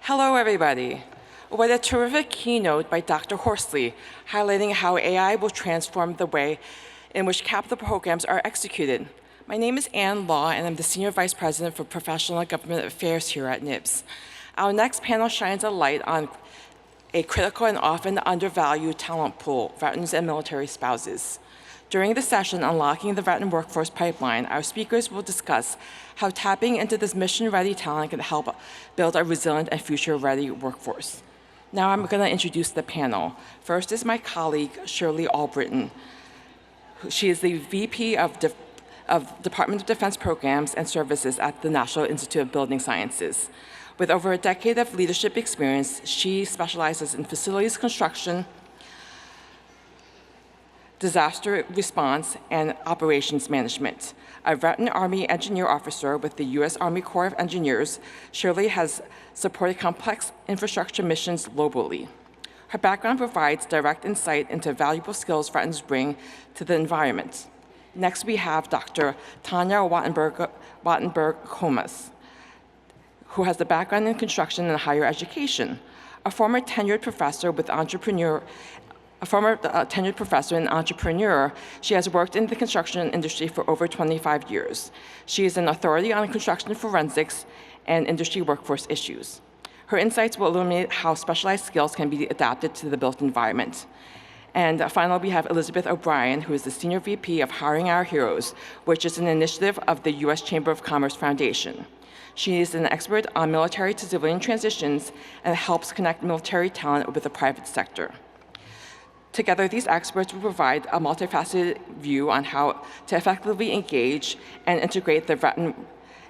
Hello, everybody. What a terrific keynote by Dr. Horsley, highlighting how AI will transform the way in which capital programs are executed. My name is Ann Law, and I'm the Senior Vice President for Professional and Government Affairs here at NIBS. Our next panel shines a light on a critical and often undervalued talent pool, veterans and military spouses. During the session, Unlocking the Veteran Workforce Pipeline, our speakers will discuss how tapping into this mission-ready talent can help build a resilient and future-ready workforce. Now I'm going to introduce the panel. First is my colleague, Shirley Albritton. She is the VP of Department of Defense Programs and Services at the National Institute of Building Sciences. With over a decade of leadership experience, she specializes in facilities construction, disaster response, and operations management. A veteran Army engineer officer with the U.S. Army Corps of Engineers, Shirley has supported complex infrastructure missions globally. Her background provides direct insight into valuable skills veterans bring to the environment. Next, we have Dr. Tanya Wattenburg Komas, who has a background in construction and higher education. A former tenured professor and entrepreneur, she has worked in the construction industry for over 25 years. She is an authority on construction forensics and industry workforce issues. Her insights will illuminate how specialized skills can be adapted to the built environment. And finally, we have Elizabeth O'Brien, who is the Senior VP of Hiring Our Heroes, which is an initiative of the U.S. Chamber of Commerce Foundation. She is an expert on military to civilian transitions and helps connect military talent with the private sector. Together, these experts will provide a multifaceted view on how to effectively engage and integrate the veteran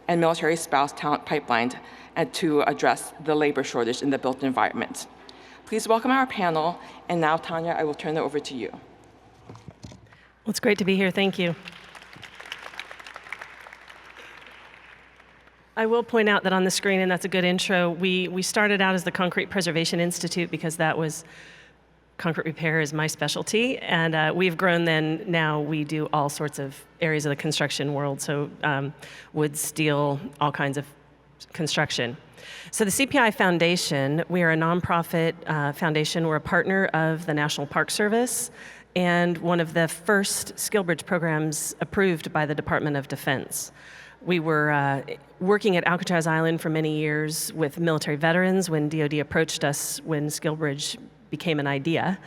and military spouse talent pipeline and to address the labor shortage in the built environment. Please welcome our panel, and now, Tanya, I will turn it over to you. Well, it's great to be here. Thank you. I will point out that on the screen, and that's a good intro, we started out as the Concrete Preservation Institute because that was concrete repair is my specialty, and we've grown then. Now we do all sorts of areas of the construction world, so wood, steel, all kinds of construction. So the CPI Foundation, we are a nonprofit foundation. We're a partner of the National Park Service and one of the first SkillBridge programs approved by the Department of Defense. We were working at Alcatraz Island for many years with military veterans when DoD approached us when SkillBridge became an idea,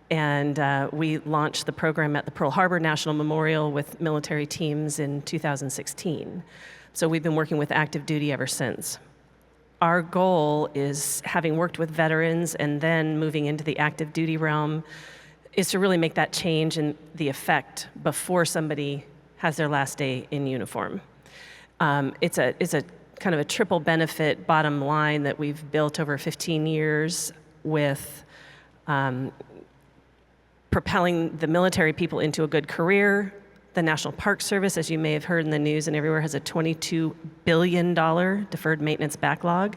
and we launched the program at the Pearl Harbor National Memorial with military teams in 2016. So we've been working with active duty ever since. Our goal is, having worked with veterans and then moving into the active duty realm, is to really make that change in the effect before somebody has their last day in uniform. It's a kind of a triple benefit bottom line that we've built over 15 years with propelling the military people into a good career. The National Park Service, as you may have heard in the news and everywhere, has a $22 billion deferred maintenance backlog.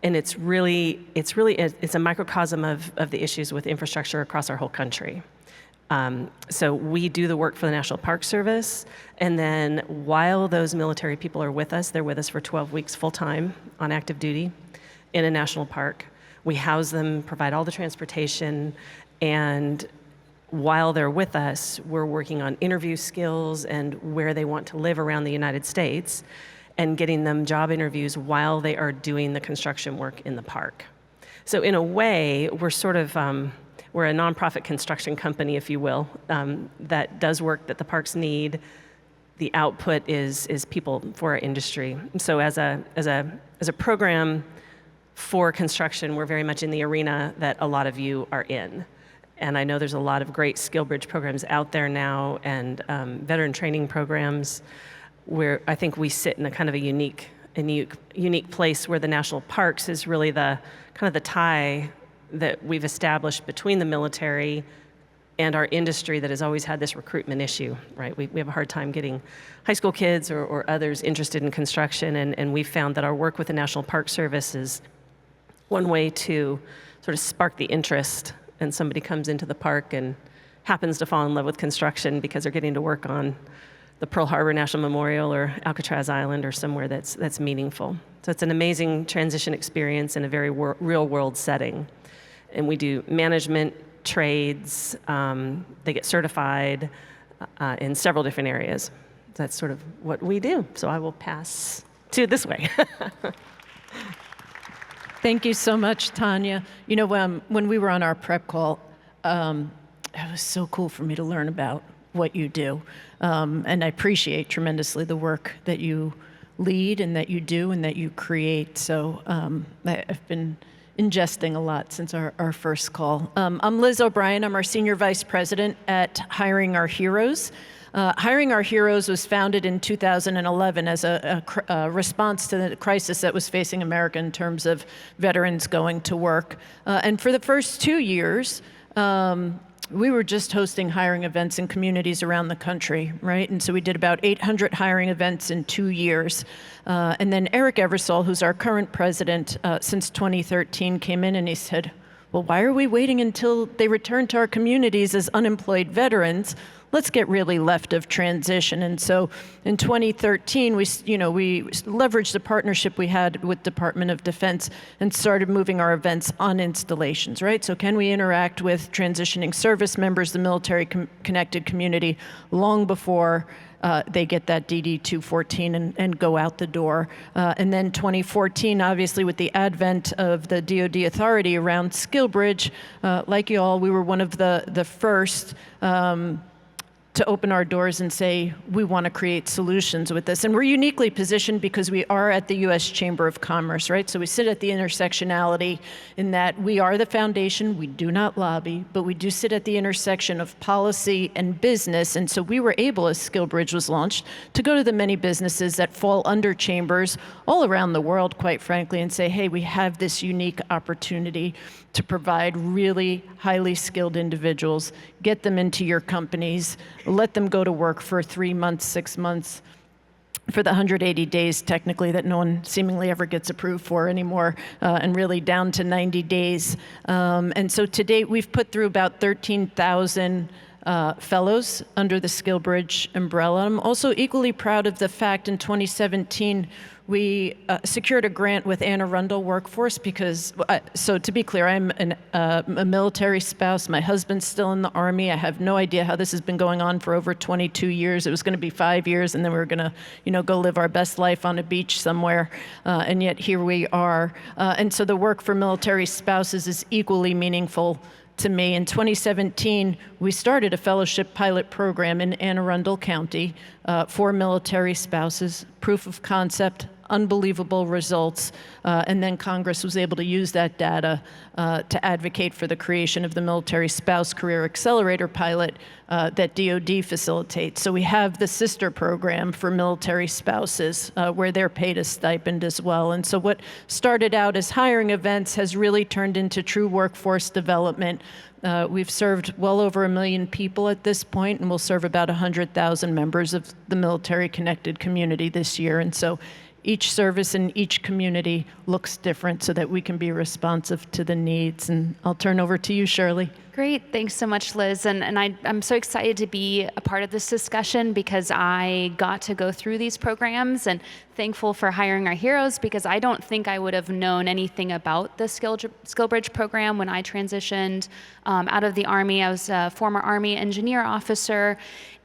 And it's a microcosm of the issues with infrastructure across our whole country. So we do the work for the National Park Service, and then while those military people are with us, they're with us for 12 weeks full-time on active duty in a national park. We house them, provide all the transportation, and while they're with us, we're working on interview skills and where they want to live around the United States and getting them job interviews while they are doing the construction work in the park. So in a way, we're sort of, we're a nonprofit construction company, if you will, that does work that the parks need. The output is people for our industry. So as a program for construction, we're very much in the arena that a lot of you are in. And I know there's a lot of great SkillBridge programs out there now, and veteran training programs, where I think we sit in a kind of a unique place where the national parks is really the kind of the tie that we've established between the military and our industry that has always had this recruitment issue, right? We have a hard time getting high school kids or others interested in construction, and we've found that our work with the National Park Service is one way to sort of spark the interest, and somebody comes into the park and happens to fall in love with construction because they're getting to work on the Pearl Harbor National Memorial or Alcatraz Island or somewhere that's meaningful. So it's an amazing transition experience in a very real world setting. And we do management, trades, they get certified in several different areas. That's sort of what we do. So I will pass to this way. Thank you so much, Tanya. You know, when we were on our prep call, it was so cool for me to learn about what you do. And I appreciate tremendously the work that you lead and that you do and that you create. So I've been ingesting a lot since our first call. I'm Liz O'Brien. I'm our Senior Vice President at Hiring Our Heroes. Hiring Our Heroes was founded in 2011 as a response to the crisis that was facing America in terms of veterans going to work. And for the first 2 years, we were just hosting hiring events in communities around the country, right? And so we did about 800 hiring events in 2 years. And then Eric Eversole, who's our current president since 2013, came in and he said, well, why are we waiting until they return to our communities as unemployed veterans? Let's get really left of transition. And so in 2013, we leveraged the partnership we had with Department of Defense and started moving our events on installations, right? So can we interact with transitioning service members, the military connected community, long before they get that DD-214 and go out the door. And then 2014, obviously with the advent of the DoD authority around SkillBridge, like you all, we were one of the first to open our doors and say, we want to create solutions with this. And we're uniquely positioned because we are at the U.S. Chamber of Commerce, right? So we sit at the intersectionality in that we are the foundation, we do not lobby, but we do sit at the intersection of policy and business. And so we were able, as SkillBridge was launched, to go to the many businesses that fall under chambers all around the world, quite frankly, and say, hey, we have this unique opportunity to provide really highly skilled individuals, get them into your companies, let them go to work for 3 months, 6 months, for the 180 days technically that no one seemingly ever gets approved for anymore, and really down to 90 days. And so to date, we've put through about 13,000 fellows under the SkillBridge umbrella. I'm also equally proud of the fact in 2017, we secured a grant with Anne Arundel Workforce because, so to be clear, I'm a military spouse. My husband's still in the Army. I have no idea how this has been going on for over 22 years. It was going to be 5 years, and then we were going to, go live our best life on a beach somewhere. And yet here we are. And so the work for military spouses is equally meaningful to me. In 2017, we started a fellowship pilot program in Anne Arundel County for military spouses, proof of concept, unbelievable results, and then Congress was able to use that data to advocate for the creation of the Military Spouse Career Accelerator pilot that DoD facilitates. So we have the sister program for military spouses where they're paid a stipend as well. And so what started out as hiring events has really turned into true workforce development. We've served well over 1 million people at this point, and we'll serve about 100,000 members of the military-connected community this year. And so each service in each community looks different so that we can be responsive to the needs. And I'll turn over to you, Shirley. Great, thanks so much, Liz. And I'm so excited to be a part of this discussion because I got to go through these programs, and thankful for Hiring Our Heroes because I don't think I would have known anything about the SkillBridge program when I transitioned out of the Army. I was a former Army engineer officer,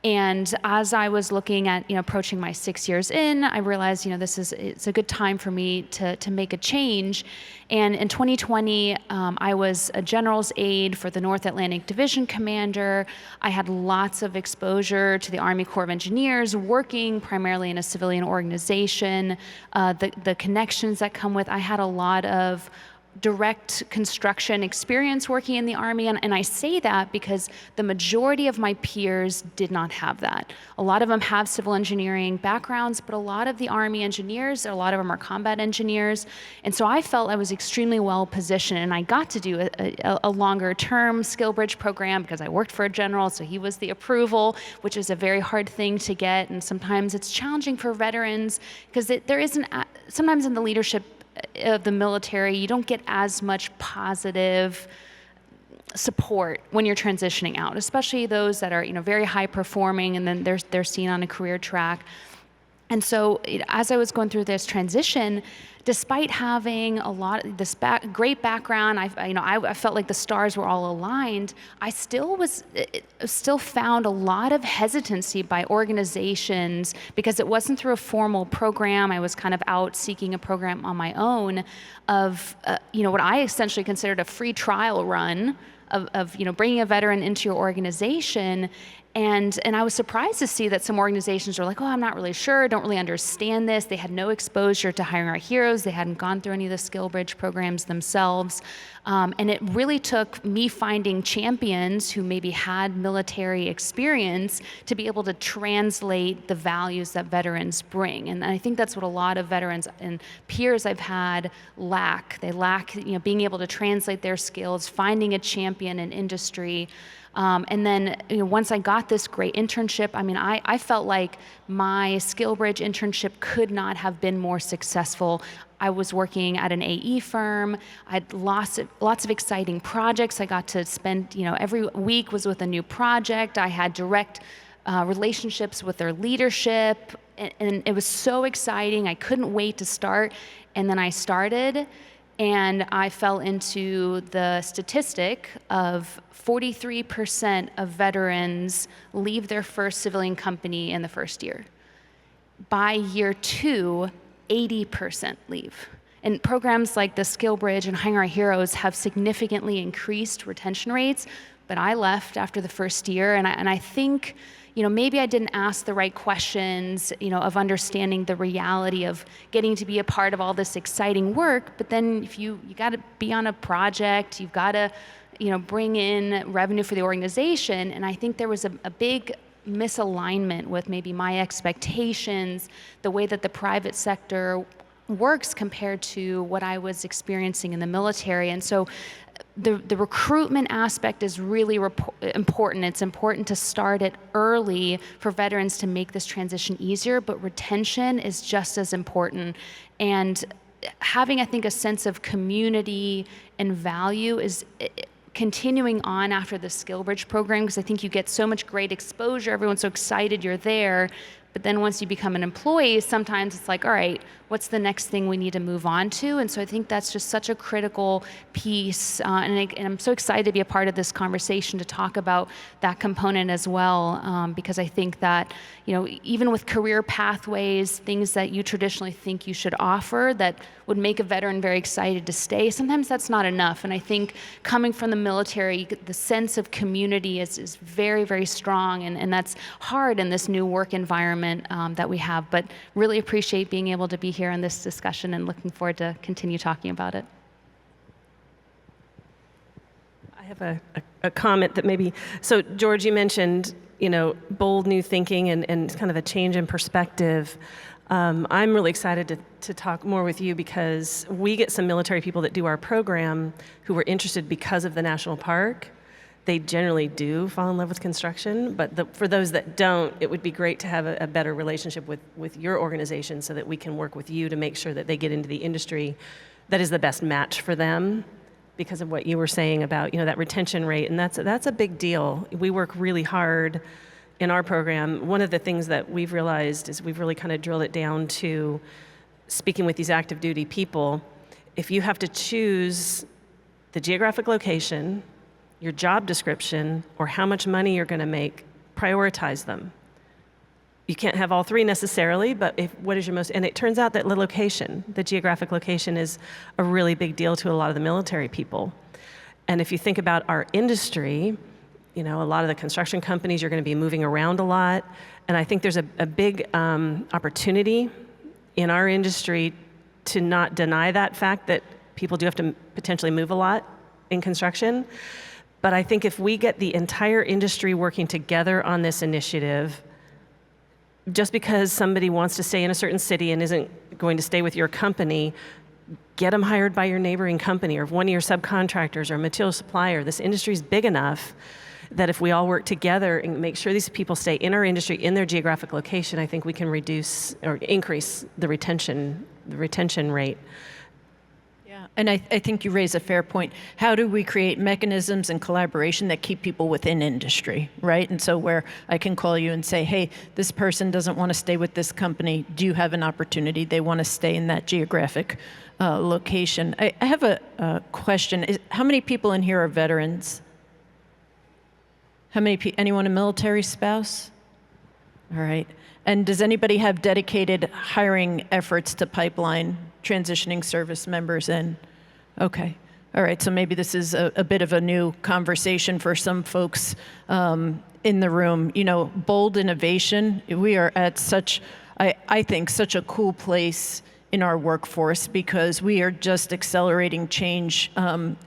and as I was looking at approaching my 6 years in, I realized it's a good time for me to make a change. And in 2020, I was a general's aide for the North Atlantic Division Commander. I had lots of exposure to the Army Corps of Engineers, working primarily in a civilian organization. The connections that come with, I had a lot of direct construction experience working in the Army, and I say that because the majority of my peers did not have that. A lot of them have civil engineering backgrounds, but a lot of the Army engineers, a lot of them are combat engineers, and so I felt I was extremely well positioned, and I got to do a longer term SkillBridge program because I worked for a general, so he was the approval, which is a very hard thing to get, and sometimes it's challenging for veterans because there isn't, sometimes in the leadership of the military, you don't get as much positive support when you're transitioning out, especially those that are, very high performing and then they're seen on a career track. And so as I was going through this transition, despite having a lot of this great background, I felt like the stars were all aligned. I still found a lot of hesitancy by organizations because it wasn't through a formal program. I was kind of out seeking a program on my own of, what I essentially considered a free trial run of bringing a veteran into your organization. And I was surprised to see that some organizations were like, oh, I'm not really sure, don't really understand this. They had no exposure to Hiring Our Heroes. They hadn't gone through any of the SkillBridge programs themselves. And it really took me finding champions who maybe had military experience to be able to translate the values that veterans bring. And I think that's what a lot of veterans and peers I've had lack. They lack, being able to translate their skills, finding a champion in industry. And then once I got this great internship, I felt like my SkillBridge internship could not have been more successful. I was working at an AE firm. I had lots of exciting projects. I got to spend, every week was with a new project. I had direct relationships with their leadership, and it was so exciting. I couldn't wait to start. And then I started, and I fell into the statistic of 43% of veterans leave their first civilian company in the first year. By year 2, 80% leave. And programs like the SkillBridge and Hiring Our Heroes have significantly increased retention rates, but I left after the first year, and I think maybe I didn't ask the right questions, of understanding the reality of getting to be a part of all this exciting work. But then if you got to be on a project, you've got to, bring in revenue for the organization. And I think there was a big misalignment with maybe my expectations, the way that the private sector works compared to what I was experiencing in the military. And so the recruitment aspect is really important. It's important to start it early for veterans to make this transition easier, but retention is just as important. And having, I think, a sense of community and value is continuing on after the SkillBridge program, because I think you get so much great exposure. Everyone's so excited you're there. But then once you become an employee, sometimes it's like, all right, what's the next thing we need to move on to? And so I think that's just such a critical piece. And I'm so excited to be a part of this conversation to talk about that component as well, because I think that, even with career pathways, things that you traditionally think you should offer that would make a veteran very excited to stay, sometimes that's not enough. And I think coming from the military, the sense of community is very, very strong, and that's hard in this new work environment that we have. But really appreciate being able to be here in this discussion and looking forward to continue talking about it. I have a comment that maybe, so George, you mentioned, bold new thinking and kind of a change in perspective. I'm really excited to talk more with you because we get some military people that do our program who were interested because of the national park. They generally do fall in love with construction, but for those that don't, it would be great to have a better relationship with your organization so that we can work with you to make sure that they get into the industry that is the best match for them, because of what you were saying about that retention rate, and that's a big deal. We work really hard in our program. One of the things that we've realized is we've really kind of drilled it down to speaking with these active duty people. If you have to choose the geographic location, your job description, or how much money you're going to make, prioritize them. You can't have all three necessarily, but what is your most, and it turns out that the geographic location is a really big deal to a lot of the military people. And if you think about our industry, a lot of the construction companies, you're going to be moving around a lot. And I think there's a big opportunity in our industry to not deny that fact that people do have to potentially move a lot in construction. But I think if we get the entire industry working together on this initiative, just because somebody wants to stay in a certain city and isn't going to stay with your company, get them hired by your neighboring company or one of your subcontractors or a material supplier. This industry is big enough that if we all work together and make sure these people stay in our industry, in their geographic location, I think we can reduce or increase the retention rate. Yeah, and I think you raise a fair point. How do we create mechanisms and collaboration that keep people within industry, right? And so where I can call you and say, hey, this person doesn't want to stay with this company. Do you have an opportunity? They want to stay in that geographic location. I have a question. How many people in here are veterans? How many anyone a military spouse? All right. And does anybody have dedicated hiring efforts to pipeline transitioning service members in? Okay. All right. So maybe this is a bit of a new conversation for some folks in the room. You know, bold innovation. We are at such, I think, such a cool place in our workforce because we are just accelerating change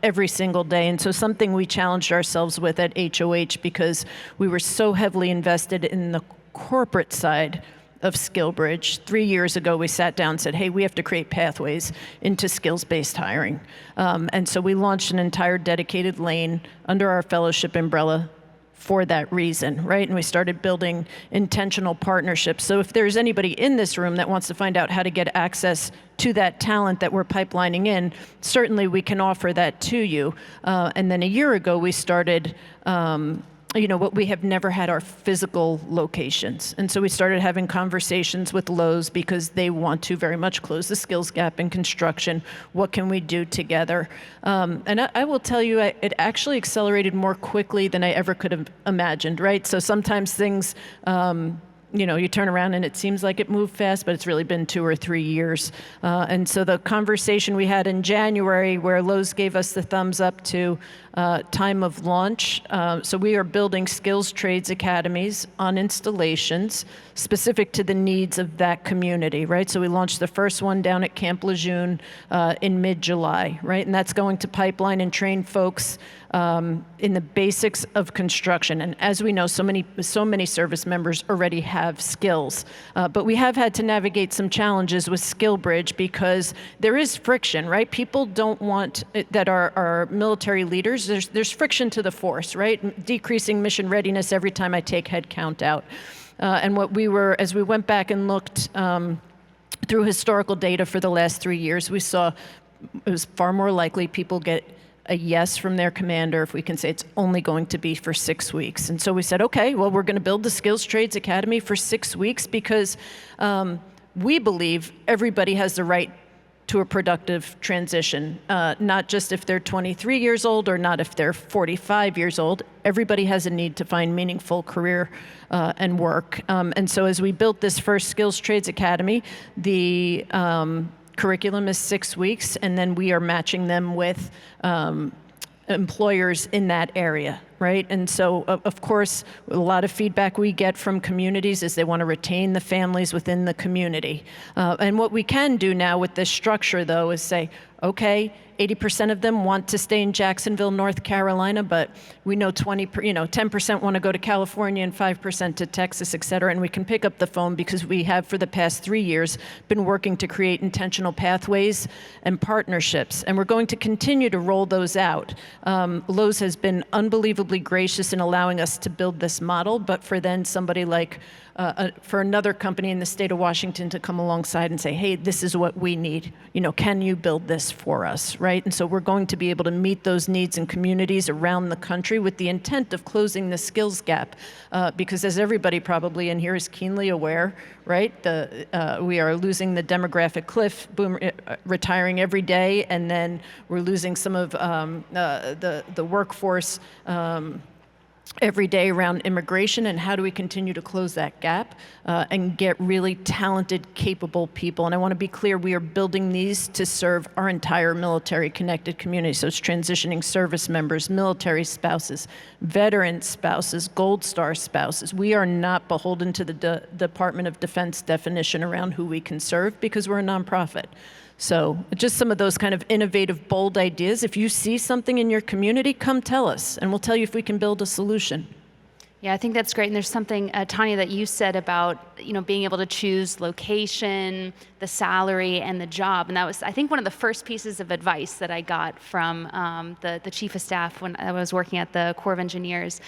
every single day. And so something we challenged ourselves with at HOH because we were so heavily invested in the corporate side of SkillBridge. 3 years ago, we sat down and said, hey, we have to create pathways into skills-based hiring. And so we launched an entire dedicated lane under our fellowship umbrella for that reason, right? And we started building intentional partnerships. So if there's anybody in this room that wants to find out how to get access to that talent that we're pipelining in, certainly we can offer that to you. And then a year ago, we started what we have never had our physical locations. And so we started having conversations with Lowe's because they want to very much close the skills gap in construction. What can we do together? And I will tell you, it actually accelerated more quickly than I ever could have imagined, right? So sometimes things, you turn around and it seems like it moved fast, but it's really been 2 or 3 years. And so the conversation we had in January where Lowe's gave us the thumbs up to time of launch. So we are building skills trades academies on installations specific to the needs of that community, right? So we launched the first one down at Camp Lejeune in mid-July, right? And that's going to pipeline and train folks in the basics of construction. And as we know, so many service members already have skills. But we have had to navigate some challenges with SkillBridge because there is friction, right? People don't want that our military leaders, there's friction to the force, right? Decreasing mission readiness every time I take head count out. And as we went back and looked through historical data for the last 3 years, we saw it was far more likely people get a yes from their commander if we can say it's only going to be for 6 weeks. And so we said, okay, well, we're going to build the Skills Trades Academy for 6 weeks because we believe everybody has the right to a productive transition, not just if they're 23 years old or not if they're 45 years old. Everybody has a need to find meaningful career and work. And so as we built this first Skills Trades Academy, the curriculum is 6 weeks, and then we are matching them with employers in that area, right? And so, of course, a lot of feedback we get from communities is they want to retain the families within the community. And what we can do now with this structure, though, is say, okay, 80% of them want to stay in Jacksonville, North Carolina, but we know 10% want to go to California and 5% to Texas, et cetera. And we can pick up the phone because we have, for the past 3 years, been working to create intentional pathways and partnerships. And we're going to continue to roll those out. Lowe's has been unbelievably gracious in allowing us to build this model, but for then somebody like for another company in the state of Washington to come alongside and say, hey, this is what we need. Can you build this for us, right? And so we're going to be able to meet those needs in communities around the country with the intent of closing the skills gap. Because as everybody probably in here is keenly aware, right, we are losing the demographic cliff, retiring every day, and then we're losing some of the workforce every day around immigration, and how do we continue to close that gap and get really talented, capable people. And I want to be clear, we are building these to serve our entire military-connected community. So it's transitioning service members, military spouses, veteran spouses, Gold Star spouses. We are not beholden to the Department of Defense definition around who we can serve because we're a nonprofit. So just some of those kind of innovative, bold ideas. If you see something in your community, come tell us, and we'll tell you if we can build a solution. Yeah, I think that's great. And there's something, Tanya, that you said about being able to choose location, the salary, and the job. And that was, I think, one of the first pieces of advice that I got from the chief of staff when I was working at the Corps of Engineers.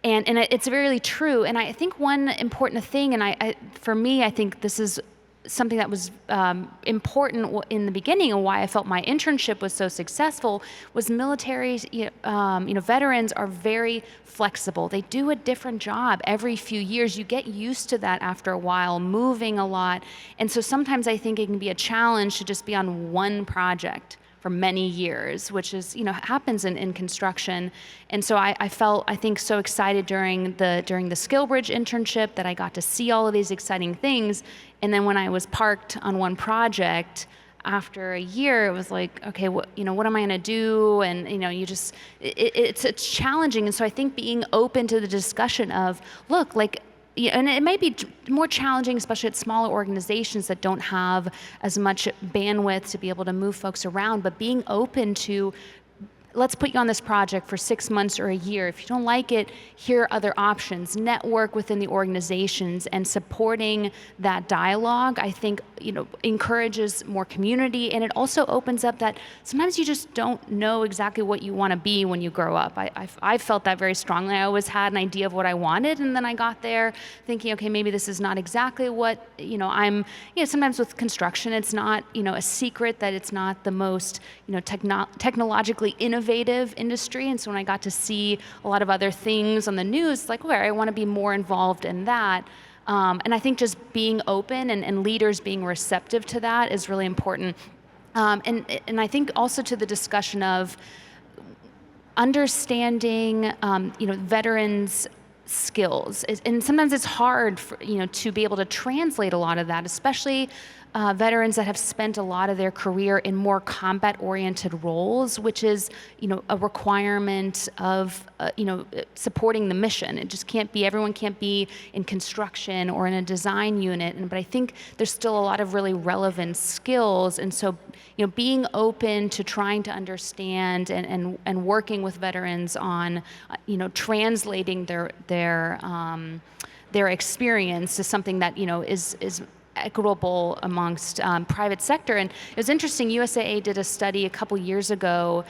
And it's really true. And I think one important thing, and for me, I think this is something that was important in the beginning, and why I felt my internship was so successful, was military, veterans are very flexible. They do a different job every few years. You get used to that after a while, moving a lot. And so sometimes I think it can be a challenge to just be on one project for many years, which is, happens in construction. And so I felt, I think, so excited during the SkillBridge internship that I got to see all of these exciting things. And then when I was parked on one project, after a year, it was like, okay, what am I going to do? And it's challenging. And so I think being open to the discussion of, look, like, and it may be more challenging, especially at smaller organizations that don't have as much bandwidth to be able to move folks around, but being open to, let's put you on this project for 6 months or a year. If you don't like it, here are other options. Network within the organizations, and supporting that dialogue, I think, encourages more community, and it also opens up that sometimes you just don't know exactly what you want to be when you grow up. I felt that very strongly. I always had an idea of what I wanted, and then I got there thinking, okay, maybe this is not exactly what, sometimes with construction, it's not, a secret that it's not the most, technologically innovative industry. And so when I got to see a lot of other things on the news, like, okay, I want to be more involved in that. And I think just being open and leaders being receptive to that is really important. And I think also to the discussion of understanding, veterans' skills. And sometimes it's hard for, to be able to translate a lot of that, especially veterans that have spent a lot of their career in more combat-oriented roles, which is, a requirement of, supporting the mission. It just can't be, everyone can't be in construction or in a design unit. But I think there's still a lot of really relevant skills. And so, being open to trying to understand and working with veterans on, translating their experience is something that, is equitable amongst private sector. And it was interesting, USAA did a study a couple years ago,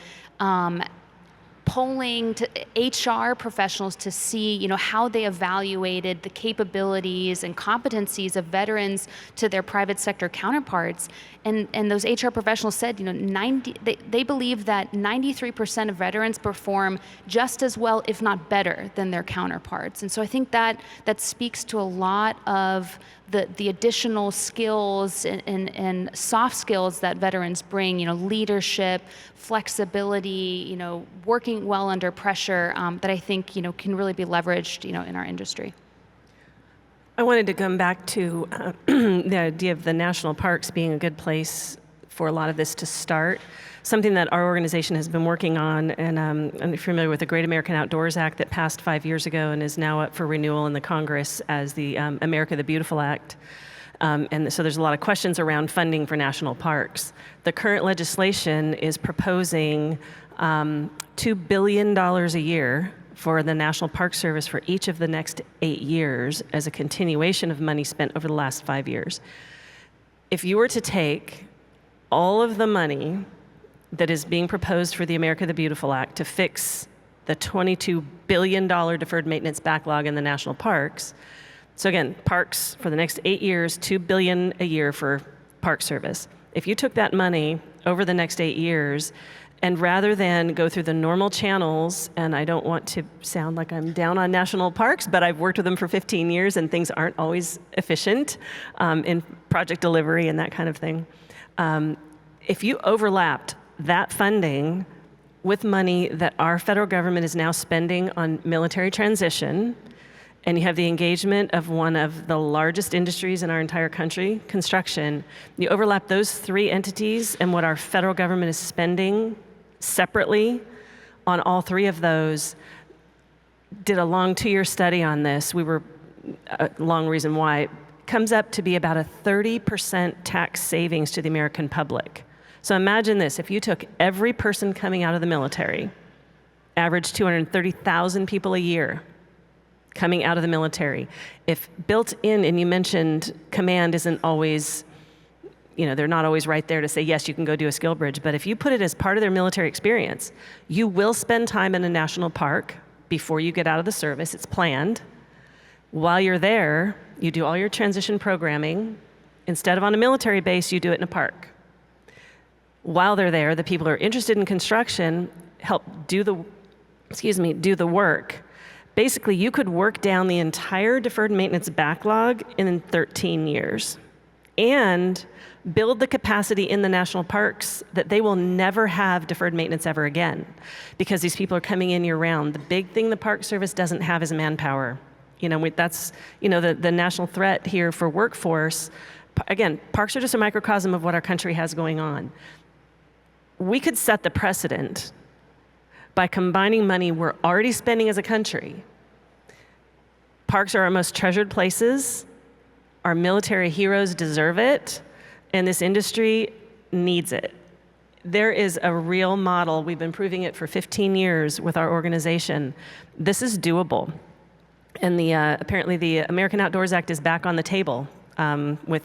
polling to HR professionals to see, how they evaluated the capabilities and competencies of veterans to their private sector counterparts. And those HR professionals said, they believe that 93% of veterans perform just as well, if not better, than their counterparts. And so I think that speaks to a lot of the additional skills and soft skills that veterans bring, leadership, flexibility, working well under pressure, that I think, can really be leveraged, in our industry. I wanted to come back to the idea of the national parks being a good place for a lot of this to start. Something that our organization has been working on, and I'm familiar with the Great American Outdoors Act that passed 5 years ago and is now up for renewal in the Congress as the America the Beautiful Act. And so there's a lot of questions around funding for national parks. The current legislation is proposing $2 billion a year for the National Park Service for each of the next 8 years as a continuation of money spent over the last 5 years. If you were to take all of the money that is being proposed for the America the Beautiful Act to fix the $22 billion deferred maintenance backlog in the national parks, so again, parks for the next 8 years, $2 billion a year for Park Service. If you took that money over the next 8 years, and rather than go through the normal channels, and I don't want to sound like I'm down on national parks, but I've worked with them for 15 years and things aren't always efficient in project delivery and that kind of thing. If you overlapped that funding with money that our federal government is now spending on military transition, and you have the engagement of one of the largest industries in our entire country, construction, you overlap those three entities and what our federal government is spending separately on all three of those, did a long 2-year study on this. We were, a long reason why, it comes up to be about a 30% tax savings to the American public. So imagine this, if you took every person coming out of the military, average 230,000 people a year coming out of the military, if built in, and you mentioned command isn't always, they're not always right there to say, yes, you can go do a SkillBridge, but if you put it as part of their military experience, you will spend time in a national park before you get out of the service. It's planned. While you're there, you do all your transition programming Instead of on a military base, you do it in a park. While they're there, the people who are interested in construction help do the work. Basically, you could work down the entire deferred maintenance backlog in 13 years and build the capacity in the national parks that they will never have deferred maintenance ever again, because these people are coming in year round. The big thing the Park Service doesn't have is manpower. That's the national threat here for workforce. Again, parks are just a microcosm of what our country has going on. We could set the precedent by combining money we're already spending as a country. Parks are our most treasured places. Our military heroes deserve it, and this industry needs it. There is a real model. We've been proving it for 15 years with our organization. This is doable. And apparently the American Outdoors Act is back on the table with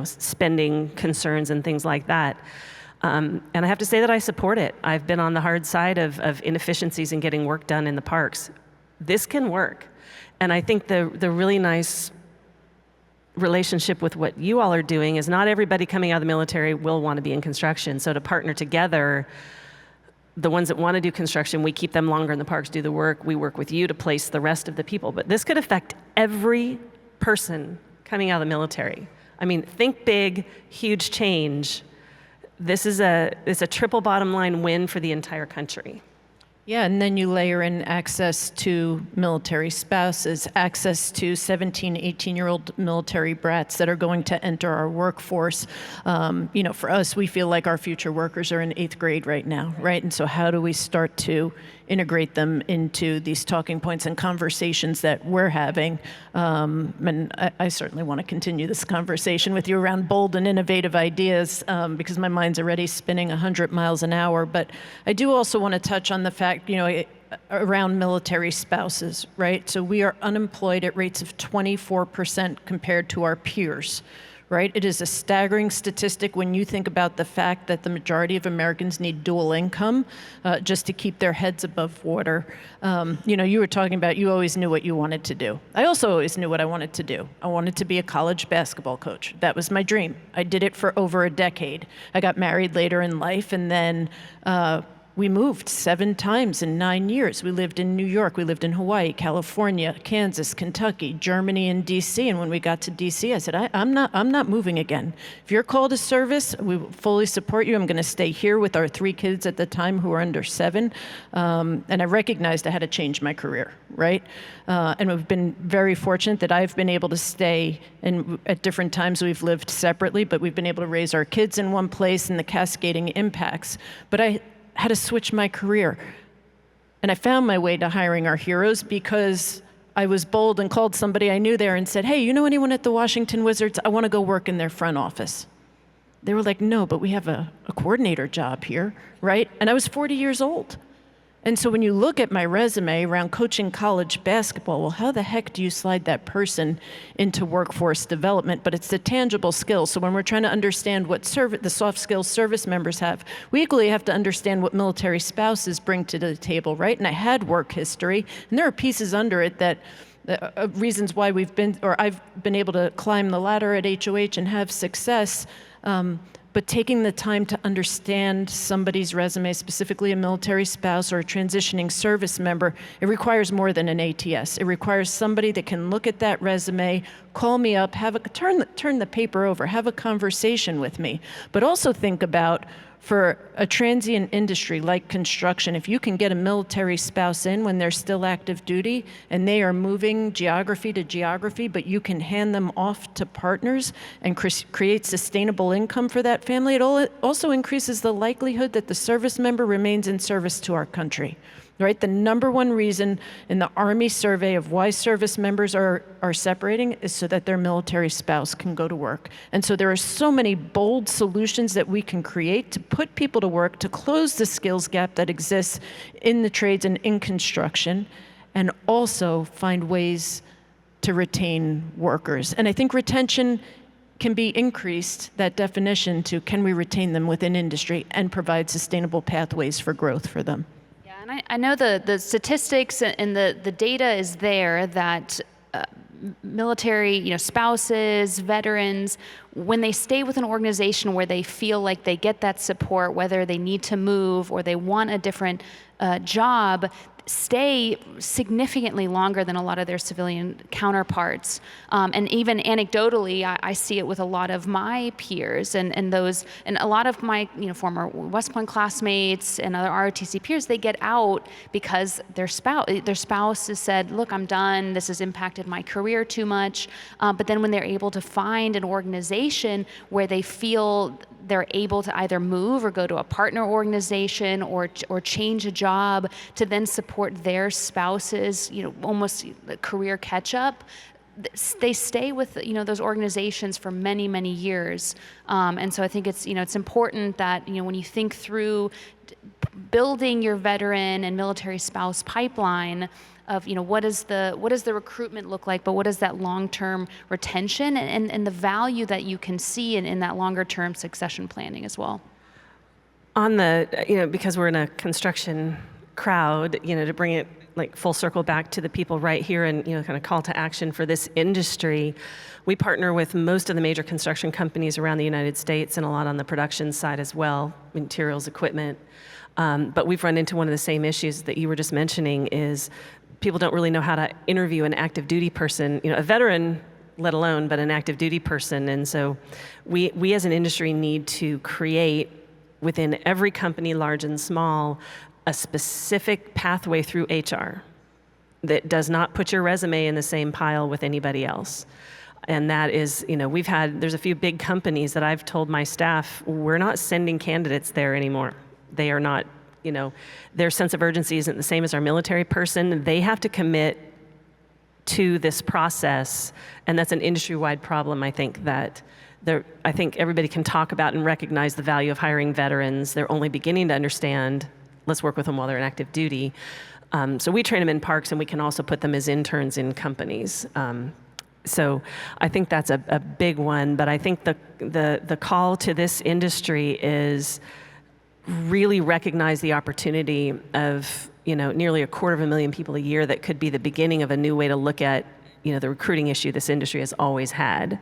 spending concerns and things like that. And I have to say that I support it. I've been on the hard side of inefficiencies in getting work done in the parks. This can work. And I think the really nice relationship with what you all are doing is not everybody coming out of the military will want to be in construction. So to partner together, the ones that want to do construction, we keep them longer in the parks, do the work. We work with you to place the rest of the people. But this could affect every person coming out of the military. I mean, think big, huge change. This is a triple bottom line win for the entire country. Yeah, and then you layer in access to military spouses, access to 17, 18-year-old military brats that are going to enter our workforce. For us, we feel like our future workers are in 8th grade right now, right? And so how do we start to integrate them into these talking points and conversations that we're having? And I certainly want to continue this conversation with you around bold and innovative ideas because my mind's already spinning 100 miles an hour. But I do also want to touch on the fact, around military spouses, right? So we are unemployed at rates of 24% compared to our peers, right? It is a staggering statistic when you think about the fact that the majority of Americans need dual income just to keep their heads above water. You were talking about you always knew what you wanted to do. I also always knew what I wanted to do. I wanted to be a college basketball coach. That was my dream. I did it for over a decade. I got married later in life, and then we moved 7 times in 9 years. We lived in New York, we lived in Hawaii, California, Kansas, Kentucky, Germany, and DC. And when we got to DC, I said, I'm not moving again. If you're called to service, we fully support you. I'm going to stay here with our 3 kids at the time who were under 7. And I recognized I had to change my career, right? And we've been very fortunate that I've been able to stay, and at different times we've lived separately, but we've been able to raise our kids in one place and the cascading impacts. But I had to switch my career. And I found my way to hiring our heroes because I was bold and called somebody I knew there and said, hey, you know anyone at the Washington Wizards? I want to go work in their front office. They were like, no, but we have a coordinator job here, right? And I was 40 years old. And so when you look at my resume around coaching college basketball, well, how the heck do you slide that person into workforce development? But it's the tangible skills. So when we're trying to understand what the soft skills service members have, we equally have to understand what military spouses bring to the table, right? And I had work history, and there are pieces under it that reasons why I've been able to climb the ladder at HOH and have success. But taking the time to understand somebody's resume, specifically a military spouse or a transitioning service member, it requires more than an ATS. It requires somebody that can look at that resume, call me up, turn the paper over, have a conversation with me. But also think about, for a transient industry like construction, if you can get a military spouse in when they're still active duty and they are moving geography to geography, but you can hand them off to partners and create sustainable income for that family, it also increases the likelihood that the service member remains in service to our country. Right? The number one reason in the Army survey of why service members are separating is so that their military spouse can go to work. And so there are so many bold solutions that we can create to put people to work, to close the skills gap that exists in the trades and in construction, and also find ways to retain workers. And I think retention can be increased, that definition, to can we retain them within industry and provide sustainable pathways for growth for them. And I know the statistics and the data is there that military, spouses, veterans, when they stay with an organization where they feel like they get that support, whether they need to move or they want a different job, stay significantly longer than a lot of their civilian counterparts. And even anecdotally, I see it with a lot of my peers and a lot of my former West Point classmates and other ROTC peers. They get out because their spouse has said, look, I'm done, this has impacted my career too much. But then when they're able to find an organization where they feel they're able to either move or go to a partner organization or change a job to then support their spouses, almost career catch up, they stay with those organizations for many, many years. And so I think it's it's important that when you think through building your veteran and military spouse pipeline of what does the recruitment look like, but what is that long-term retention and the value that you can see in that longer-term succession planning as well. On the because we're in a construction crowd, to bring it like full circle back to the people right here and kind of call to action for this industry, we partner with most of the major construction companies around the United States and a lot on the production side as well, materials, equipment. But we've run into one of the same issues that you were just mentioning is people don't really know how to interview an active duty person, a veteran, let alone, but an active duty person. And so we as an industry need to create within every company, large and small, a specific pathway through HR that does not put your resume in the same pile with anybody else. And that is, there's a few big companies that I've told my staff, we're not sending candidates there anymore. They are not, their sense of urgency isn't the same as our military person. They have to commit to this process, and that's an industry-wide problem, I think, that I think everybody can talk about and recognize the value of hiring veterans. They're only beginning to understand, let's work with them while they're in active duty. So we train them in parks, and we can also put them as interns in companies. So I think that's a big one, but I think the call to this industry is really recognize the opportunity of nearly 250,000 people a year that could be the beginning of a new way to look at the recruiting issue this industry has always had.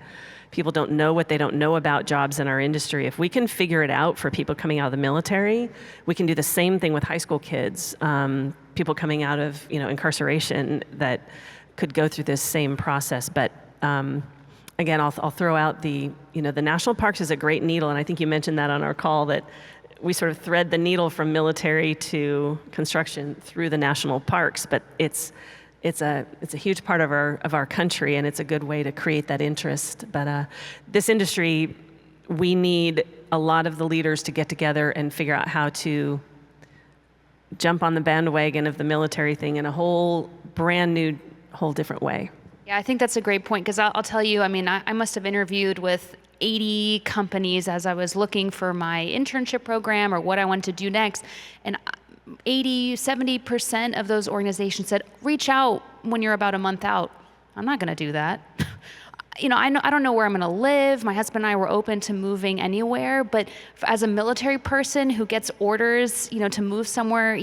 People don't know what they don't know about jobs in our industry. If we can figure it out for people coming out of the military, we can do the same thing with high school kids, people coming out of incarceration that could go through this same process. But again, I'll throw out the national parks is a great needle, and I think you mentioned that on our call that we sort of thread the needle from military to construction through the national parks, but it's a huge part of our country, and it's a good way to create that interest. But this industry, we need a lot of the leaders to get together and figure out how to jump on the bandwagon of the military thing in a whole brand new, whole different way. Yeah, I think that's a great point, because I'll tell you, I must have interviewed with 80 companies as I was looking for my internship program or what I wanted to do next. And 70% of those organizations said, reach out when you're about a month out. I'm not going to do that. I don't know where I'm going to live. My husband and I were open to moving anywhere, but as a military person who gets orders, to move somewhere,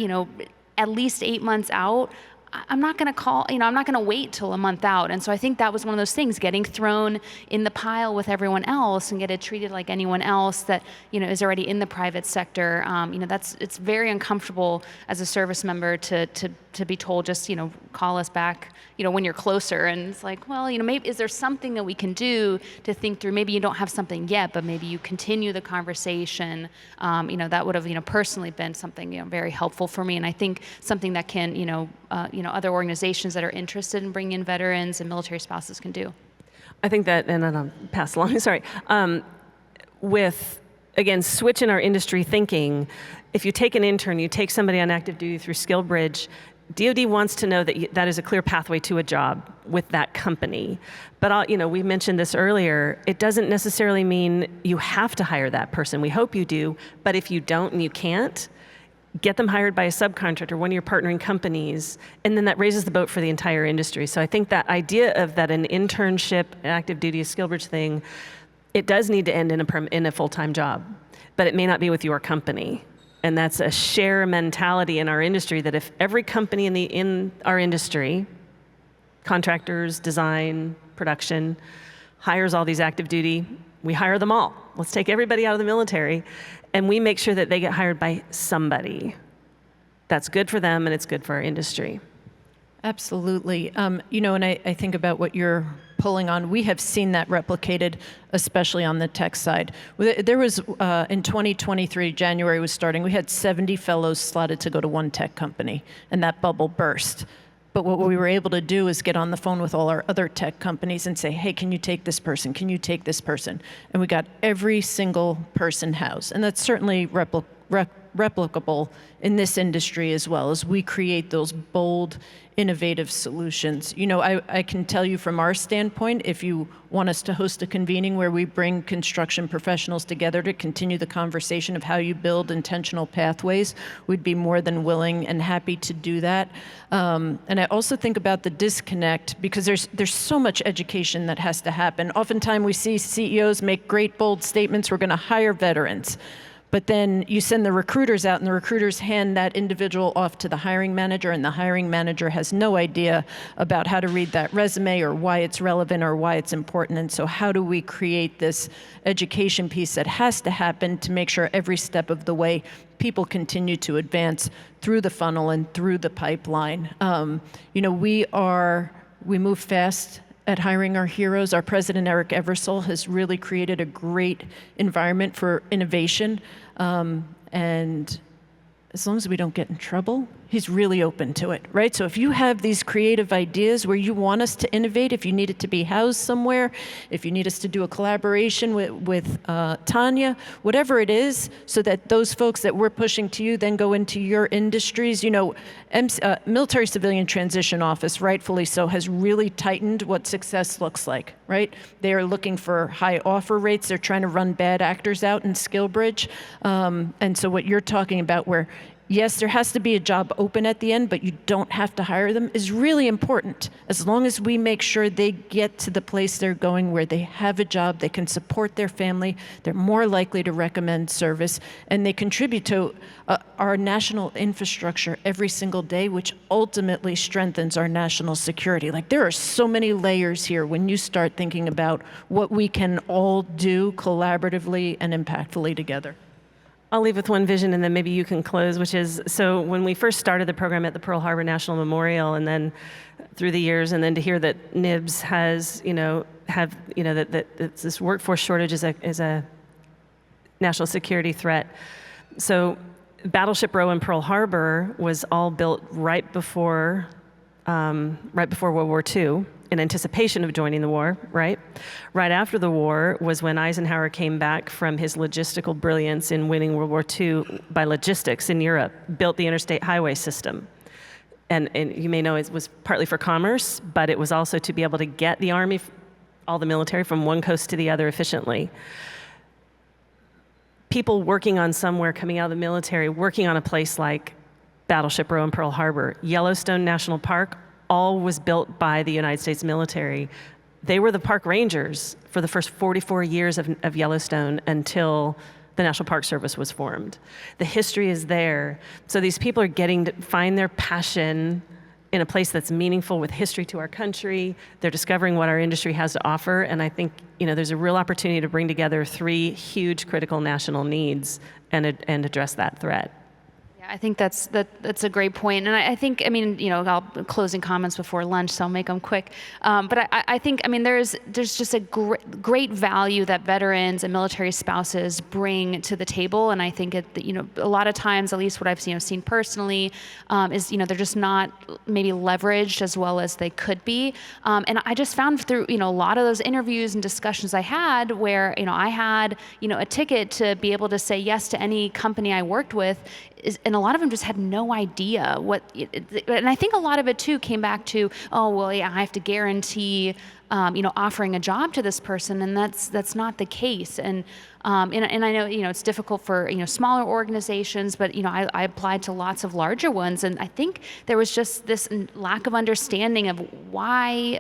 at least 8 months out, I'm not going to call, I'm not going to wait till a month out. And so I think that was one of those things, getting thrown in the pile with everyone else and get it treated like anyone else that, is already in the private sector. It's very uncomfortable as a service member to be told, just, call us back, when you're closer. And it's like, well, maybe, is there something that we can do to think through? Maybe you don't have something yet, but maybe you continue the conversation. That would have, personally been something, very helpful for me. And I think something that can, other organizations that are interested in bringing in veterans and military spouses can do. I think that, and then I'll pass along, sorry. With, again, switch in our industry thinking, if you take an intern, you take somebody on active duty through SkillBridge, DoD wants to know that that is a clear pathway to a job with that company. But we mentioned this earlier, it doesn't necessarily mean you have to hire that person. We hope you do, but if you don't and you can't, get them hired by a subcontractor, one of your partnering companies, and then that raises the boat for the entire industry. So I think that idea of that an internship, active duty, SkillBridge thing, it does need to end in a full-time job, but it may not be with your company. And that's a share mentality in our industry that if every company in our industry contractors, design, production, hires all these active duty. We hire them all. Let's take everybody out of the military, and we make sure that they get hired by somebody. That's good for them, and it's good for our industry. Absolutely. And I think about what you're pulling on. We have seen that replicated, especially on the tech side. There was, in 2023, January was starting, we had 70 fellows slotted to go to one tech company, and that bubble burst. But what we were able to do is get on the phone with all our other tech companies and say, hey, can you take this person? Can you take this person? And we got every single person housed. And that's certainly replicable in this industry as well, as we create those bold, innovative solutions. I can tell you from our standpoint, if you want us to host a convening where we bring construction professionals together to continue the conversation of how you build intentional pathways, we'd be more than willing and happy to do that. And I also think about the disconnect, because there's so much education that has to happen. Oftentimes we see CEOs make great, bold statements, we're going to hire veterans. But then you send the recruiters out, and the recruiters hand that individual off to the hiring manager, and the hiring manager has no idea about how to read that resume or why it's relevant or why it's important. And so how do we create this education piece that has to happen to make sure every step of the way people continue to advance through the funnel and through the pipeline? We move fast at hiring our heroes. Our president, Eric Eversole, has really created a great environment for innovation. And as long as we don't get in trouble, he's really open to it, right? So if you have these creative ideas where you want us to innovate, if you need it to be housed somewhere, if you need us to do a collaboration with Tanya, whatever it is, so that those folks that we're pushing to you then go into your industries. Military Civilian Transition Office, rightfully so, has really tightened what success looks like, right? They are looking for high offer rates. They're trying to run bad actors out in SkillBridge. And so what you're talking about, where yes, there has to be a job open at the end, but you don't have to hire them, is really important. As long as we make sure they get to the place they're going where they have a job, they can support their family, they're more likely to recommend service, and they contribute to our national infrastructure every single day, which ultimately strengthens our national security. Like, there are so many layers here when you start thinking about what we can all do collaboratively and impactfully together. I'll leave with one vision, and then maybe you can close, which is, so when we first started the program at the Pearl Harbor National Memorial, and then through the years, and then to hear that NIBS has, that this workforce shortage is a national security threat. So Battleship Row in Pearl Harbor was all built right before World War II, in anticipation of joining the war, right? Right after the war was when Eisenhower came back from his logistical brilliance in winning World War II by logistics in Europe, built the interstate highway system. And you may know it was partly for commerce, but it was also to be able to get the Army, all the military, from one coast to the other efficiently. People working on somewhere, coming out of the military, working on a place like Battleship Row in Pearl Harbor, Yellowstone National Park, all was built by the United States military. They were the park rangers for the first 44 years of Yellowstone until the National Park Service was formed. The history is there. So these people are getting to find their passion in a place that's meaningful with history to our country. They're discovering what our industry has to offer. And I think there's a real opportunity to bring together three huge critical national needs and address that threat. I think that's a great point. And I think, I'll closing comments before lunch, so I'll make them quick. But I think, there's just a great value that veterans and military spouses bring to the table. And I think a lot of times, at least what I've seen personally, is they're just not maybe leveraged as well as they could be. And I just found through a lot of those interviews and discussions I had, where I had a ticket to be able to say yes to any company I worked with. And a lot of them just had no idea and I think a lot of it too came back to, I have to guarantee offering a job to this person, and that's not the case. And I know, it's difficult for, smaller organizations, but, I applied to lots of larger ones, and I think there was just this lack of understanding of why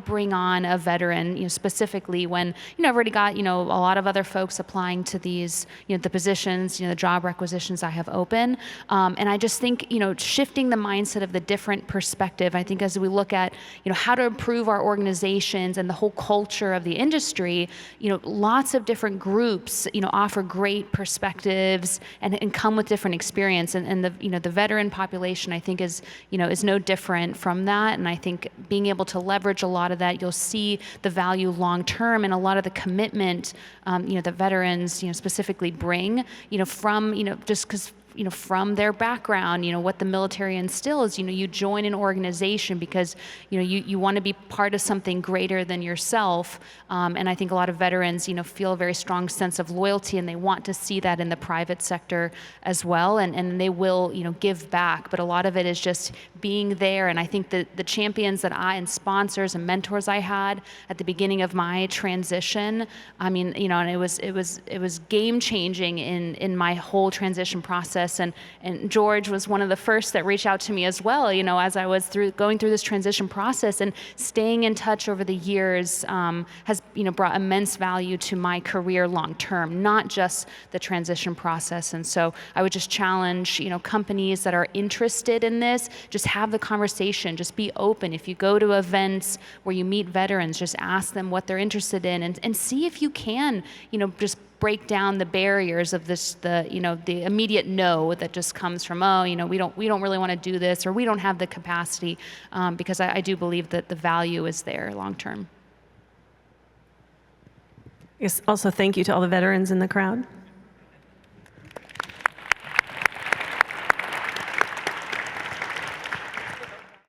bring on a veteran, specifically when, I've already got, a lot of other folks applying to these, the positions, the job requisitions I have open. And I just think, shifting the mindset of the different perspective, I think as we look at, how to improve our organizations and the whole culture of the industry, lots of different groups, offer great perspectives and come with different experience. And the veteran population, I think, is no different from that. And I think being able to leverage a lot of that, you'll see the value long term and a lot of the commitment, that veterans, specifically bring, from, just because, from their background, what the military instills, you join an organization because, you want to be part of something greater than yourself. And I think a lot of veterans, feel a very strong sense of loyalty, and they want to see that in the private sector as well. And they will, give back. But a lot of it is just being there. And I think that the champions that and sponsors and mentors I had at the beginning of my transition, I mean, and it was game changing in my whole transition process. And George was one of the first that reached out to me as well, as I was going through this transition process, and staying in touch over the years has, brought immense value to my career long term, not just the transition process. And so I would just challenge, companies that are interested in this, just have the conversation, just be open. If you go to events where you meet veterans, just ask them what they're interested in, and see if you can, just break down the barriers of the immediate no that just comes from, we don't really want to do this, or we don't have the capacity, because I do believe that the value is there long term. Yes, also thank you to all the veterans in the crowd.